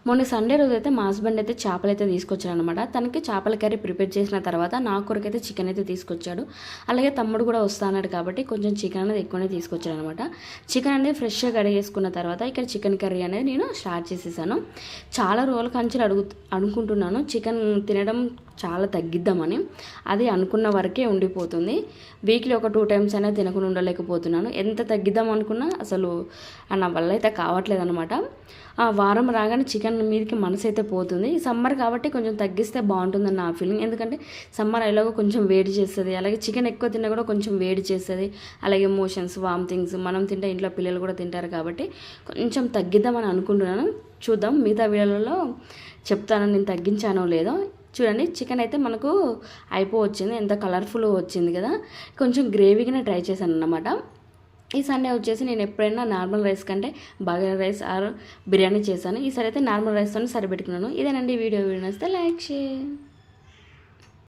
మొన్న సండే రోజు అయితే మా హస్బెండ్ అయితే చేపలు అయితే తీసుకొచ్చాడు అనమాట. తనకి చేపల కర్రీ ప్రిపేర్ చేసిన తర్వాత నా కొరకైతే చికెన్ అయితే తీసుకొచ్చాడు. అలాగే తమ్ముడు కూడా వస్తా అన్నాడు కాబట్టి కొంచెం చికెన్ అనేది ఎక్కువనే తీసుకొచ్చాడు అనమాట. చికెన్ అనేది ఫ్రెష్గా కడిగేసుకున్న తర్వాత ఇక్కడ చికెన్ కర్రీ అనేది నేను స్టార్ట్ చేసేసాను. చాలా రోజుల కంచెలు అనుకుంటున్నాను చికెన్ తినడం చాలా తగ్గిద్దామని. అది అనుకున్న వరకే ఉండిపోతుంది. వీక్లీ ఒక 2 టైమ్స్ అయినా తినకుండా ఉండలేకపోతున్నాను. ఎంత తగ్గిద్దాం అనుకున్నా అసలు నా వల్ల అయితే కావట్లేదు అనమాట. వారం రాగానే చికెన్ మీదకి మనసు అయితే పోతుంది. సమ్మర్ కాబట్టి కొంచెం తగ్గిస్తే బాగుంటుందని నా ఫీలింగ్. ఎందుకంటే సమ్మర్ ఎలాగో కొంచెం వేడి చేస్తుంది, అలాగే చికెన్ ఎక్కువ తిన్నా కూడా కొంచెం వేడి చేస్తుంది, అలాగే మోషన్స్ వామిటింగ్స్ మనం తింటే ఇంట్లో పిల్లలు కూడా తింటారు కాబట్టి కొంచెం తగ్గిద్దామని అనుకుంటున్నాను. చూద్దాం, మిగతా వీడియోలలో చెప్తాను నేను తగ్గించానో లేదో. చూడండి, చికెన్ అయితే మనకు అయిపోవచ్చింది, ఎంత కలర్ఫుల్గా వచ్చింది కదా. కొంచెం గ్రేవీగానే ట్రై చేశాను అన్నమాట. ఈ సండే వచ్చేసి నేను ఎప్పుడైనా నార్మల్ రైస్ కంటే బగారా రైస్ ఆర్ బిర్యానీ చేశాను. ఈసారి అయితే నార్మల్ రైస్తోనే సరిపెట్టుకున్నాను. ఇదేనండి వీడియో నచ్చితే లైక్ షేర్.